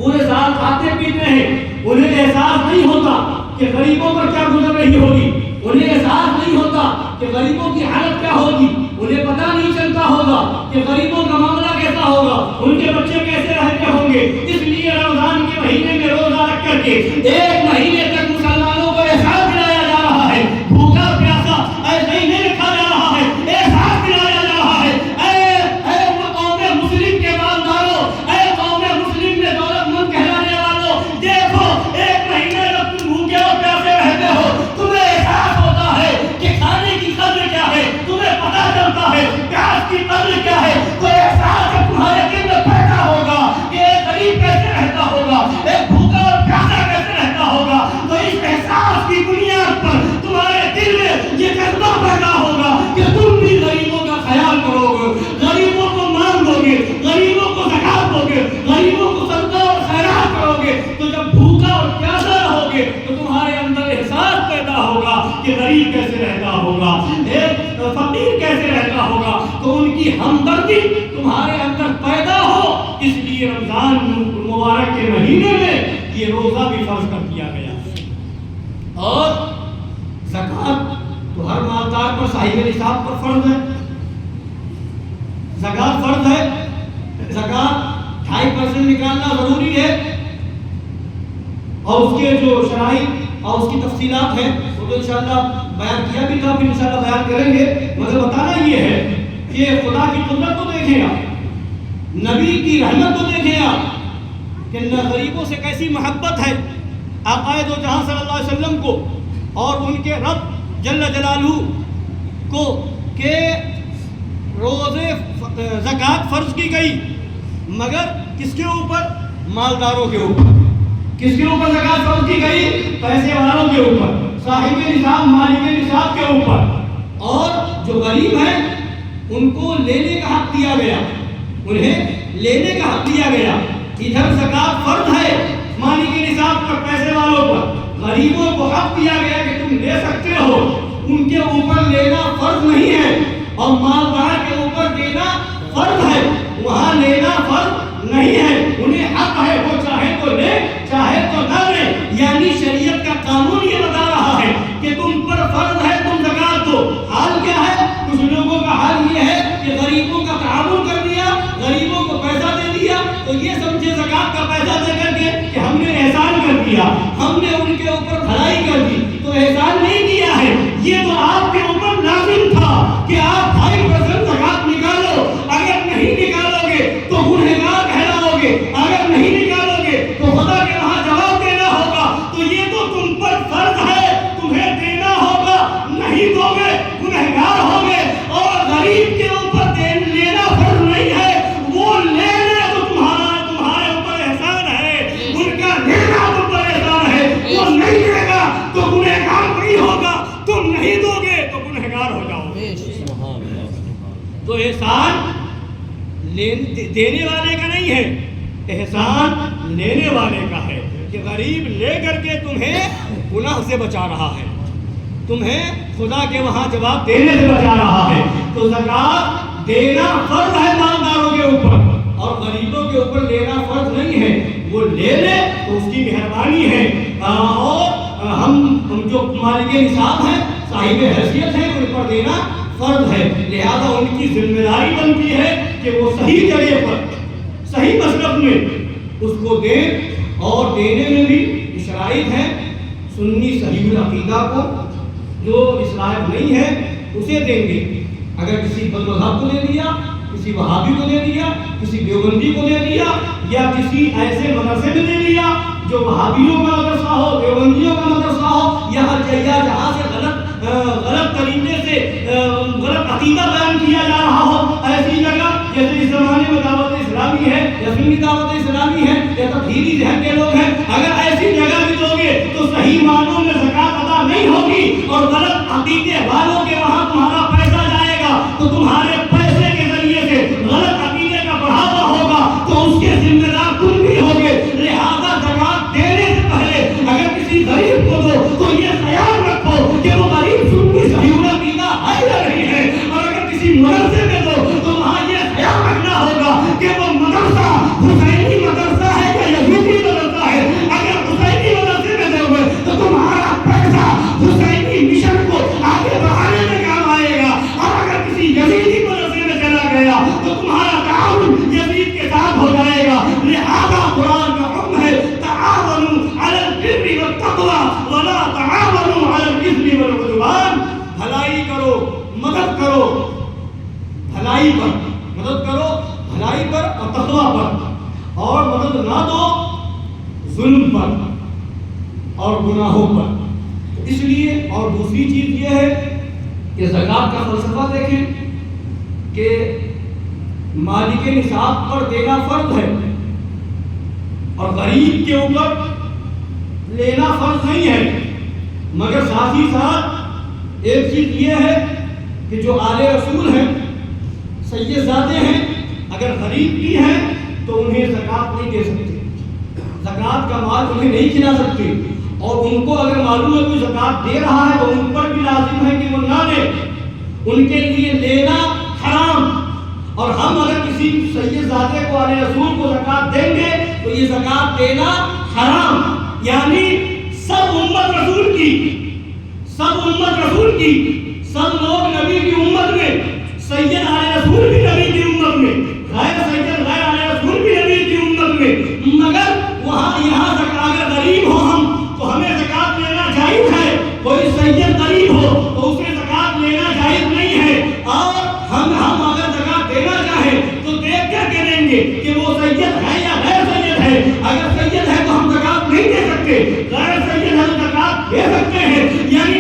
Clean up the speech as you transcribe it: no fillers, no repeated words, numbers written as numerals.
پورے سال کھاتے پیتے ہیں، انہیں احساس نہیں ہوتا کہ غریبوں پر کیا گزر رہی ہوگی، انہیں احساس نہیں ہوتا کہ غریبوں کی حالت کیا ہوگی، انہیں پتہ نہیں چلتا ہوگا کہ غریبوں کا معاملہ کیسا ہوگا، ان کے بچے کیسے رہتے ہوں گے۔ اس لیے رمضان کے مہینے میں روزہ رکھ کر کے ایک مہینے تک مسلمانوں کو احساس دلایا جا رہا ہے، بھوکا پیاسا ایسے ہی نہیں رکھا جا رہا ہے، احساس دلایا جا رہا ہے۔ اے قوم مسلم کے مالداروں، اے قوم مسلم میں دولت مند کہلانے والوں، دیکھو ایک مہینے تک تم بھوکے اور پیاسے رہتے ہو، تمہیں احساس ہوتا ہے کہ کھانے کی قدر کیا ہے، تمہیں پتہ چلتا ہے پیاس کی قدر کیا ہے، تو احساس جب تمہارے دل میں پیدا ہوگا کہ ایک غریب کیسے رہتا ہوگا، ایک بھوکا اور پیاسا کیسے رہتا ہوگا، تو اس احساس کی بنیاد پر تمہارے دل میں یہ جذبہ پیدا ہوگا کہ تم بھی غریبوں کا خیال کرو گے، غریبوں کو مان دو گے، غریبوں کو زکات دو گے، غریبوں کو صدقہ اور خیرات کرو گے۔ تو جب بھوکا اور پیاسا رہو گے تو تمہارے اندر احساس پیدا ہوگا کہ غریب کیسے رہتا ہوگا، ایک فقیر کیسے رہتا ہوگا، تو ان کی ہمدردی تمہارے اندر پیدا ہو۔ اس لیے رمضان مبارک کے مہینے میں یہ روزہ بھی فرض کر دیا گیا۔ اور زکات تو ہر مالدار پر صاحب نصاب پر فرض ہے، زکات فرض ہے، زکات 2.5% نکالنا ضروری ہے، اور اس کے جو شرائط اور اس کی تفصیلات ہیں وہ تو انشاءاللہ بیان کیا بھی تھا، پھر انشاءاللہ بیان کریں گے۔ مگر بتانا یہ ہے کہ خدا کی قدرت کو دیکھیں آپ، نبی کی رحمت کو دیکھیں آپ کہ غریبوں سے کیسی محبت ہے آقا دو جہاں صلی اللہ علیہ وسلم کو اور ان کے رب جل جلالہ کو کہ روزے زکات فرض کی گئی، مگر کس کے اوپر؟ مالداروں کے اوپر۔ کس کے اوپر زکات فرض کی گئی؟ پیسے والوں کے اوپر، صاحب نصاب مالک نصاب کے اوپر، اور جو غریب ہیں ان کو لینے کا حق دیا گیا، انہیں لینے کا حق دیا گیا۔ ادھر زکات فرض ہے مالک نصاب پر، پیسے والوں پر، غریبوں کو حق دیا گیا کہ تم لے سکتے ہو، ان کے اوپر لینا فرض نہیں ہے، اور مالدار کے اوپر دینا فرض ہے، وہاں لینا فرض نہیں ہے، انہیں حق ہے، وہ چاہے تو لے چاہے تو نہ لے۔ یعنی شریعت کا قانون یہ بتا رہا ہے کہ تم پر فرض ہے تم زکات دو۔ حال کیا ہے؟ کچھ لوگوں کا حال یہ ہے کہ غریبوں کا تعاون کر دیا، غریبوں کو پیسہ دے دیا، تو یہ سمجھے زکات کا پیسہ دے کر کے کہ ہم نے احسان کر دیا، ہم نے ان کے اوپر بھلائی کر دی، تو احسان نہیں کیا ہے، یہ تو آپ کے اوپر لازم تھا کہ آپ 2.5% زکات نکالو، اگر نہیں نکالو گے تو گنہگار کہلاؤ گے، اگر نہیں نکالو گے تو خدا کے وہاں جواب دینا ہوگا، تو یہ تو تم پر فرض ہے، تمہیں دینا ہوگا، نہیں دو گے گنہگار ہوگے، اور غریب کے اوپر لینا فرض نہیں ہے، وہ لے لے تو تمہارے اوپر احسان ہے، ان کا لینا تم پر احسان ہے، وہ نہیں دے گا تو گنہگار نہیں ہوگا، تم نہیں دو گے تو گنہگار ہو جاؤ گے۔ تو احسان دینے والے کا نہیں ہے، احسان لینے والے کا ہے، کہ غریب لے کر کے تمہیں گناہ سے بچا رہا ہے، تمہیں خدا کے وہاں جواب دینے سے بچا رہا ہے۔ تو زکات دینا فرض ہے مالداروں کے اوپر، اور غریبوں کے اوپر لینا فرض نہیں ہے، وہ لے لے تو اس کی مہربانی ہے، اور ہم جو مالک نصاب ہیں، صاحب حیثیت ہیں، ان پر دینا فرض ہے، لہذا ان کی ذمہ داری بنتی ہے کہ وہ صحیح جگہ پر صحیح مسلک میں اس کو دیں، اور دینے میں بھی شرائط ہیں، سنی صحیح العقیدہ کو جو اس لائق نہیں ہے اسے دیں گے، اگر کسی بدمذہب کو دے دیا، کسی وہابی کو دے دیا، کسی دیوبندی کو دے دیا، یا کسی ایسے مدرسے میں دے دیا جو وہابیوں کا مدرسہ ہو، دیوبندیوں کا مدرسہ ہو، یا جہاں سے غلط طریقے سے غلط عقیدہ بیان کیا جا رہا ہو، ایسی جگہ جیسے اس زمانے میں دعوت اسلامی ہے یا سنی دعوت اسلامی ہے یا تبدیلی ذہن کے لوگ ہیں، اگر ایسی جگہ بھی دو گے تو صحیح معنوں میں زکات ادا نہیں ہوگی، اور غلط عقیدے والوں کے وہاں تمہارا پیسہ جائے گا، تو تمہارے پیسے کے ذریعے سے غلط عقیدے کا بڑھاوا ہوگا، تو اس کے ذمہ دار تم بھی ہوگے۔ لہذا زکات دینے سے پہلے اگر کسی غریب کو دو تو یہ خیال رکھو کہ وہ غریب سنی صحیح العقیدہ ہے یا نہیں ہے، اور اگر کسی مدرسے میں دو تو وہاں یہ خیال رکھنا ہوگا کہ وہ مدرسہ حسینی مدرسہ ہے یا یزیدی لہذا قرآن کا حکم ہے تعاونوا علی البر والتقوی ولا تعاونوا علی الاثم والعدوان. بھلائی کرو، مدد کرو بھلائی پر، مدد کرو بھلائی پر اور تقوی پر، اور مدد نہ دو ظلم پر اور گناہوں پر. اس لیے اور دوسری چیز یہ ہے کہ زکوٰۃ کا فلسفہ دیکھیں کہ مالک نصاب پر دینا فرض ہے اور غریب کے اوپر لینا فرض نہیں ہے، مگر ساتھ ہی ساتھ ایک چیز یہ ہے کہ جو آل رسول ہیں، سید زادے ہیں، اگر غریب بھی ہیں تو انہیں زکوٰۃ نہیں دے سکتے، زکوٰۃ کا مال انہیں نہیں کھلا سکتے، اور ان کو اگر معلوم ہے کوئی زکوٰۃ دے رہا ہے تو ان پر بھی لازم ہے کہ وہ نہ دے، ان کے لیے لینا حرام. اور ہم اگر کسی سید زادے کو آل رسول کو زکوٰۃ دیں گے تو یہ زکوٰۃ دینا حرام. یعنی سب امت رسول کی، سب امت رسول کی، سب لوگ نبی کی امت میں، سید آل رسول بھی نبی کی امت میں، غیر سید غیر آل رسول بھی نبی کی امت میں، مگر وہاں یہاں اگر غریب ہو ہم تو ہمیں زکوٰۃ لینا جائز ہے. کوئی سید غریب ہو تو اسے زکوٰۃ لینا جائز نہیں ہے. اور ہم اگر زکوٰۃ دینا چاہیں تو دیکھ کر کے دیں گے کہ وہ سید ہے یا غیر سید ہے. اگر سید ہے تو ہم زکوٰۃ نہیں دے سکتے، غیر سید ہے تو زکوٰۃ دے سکتے ہیں. یعنی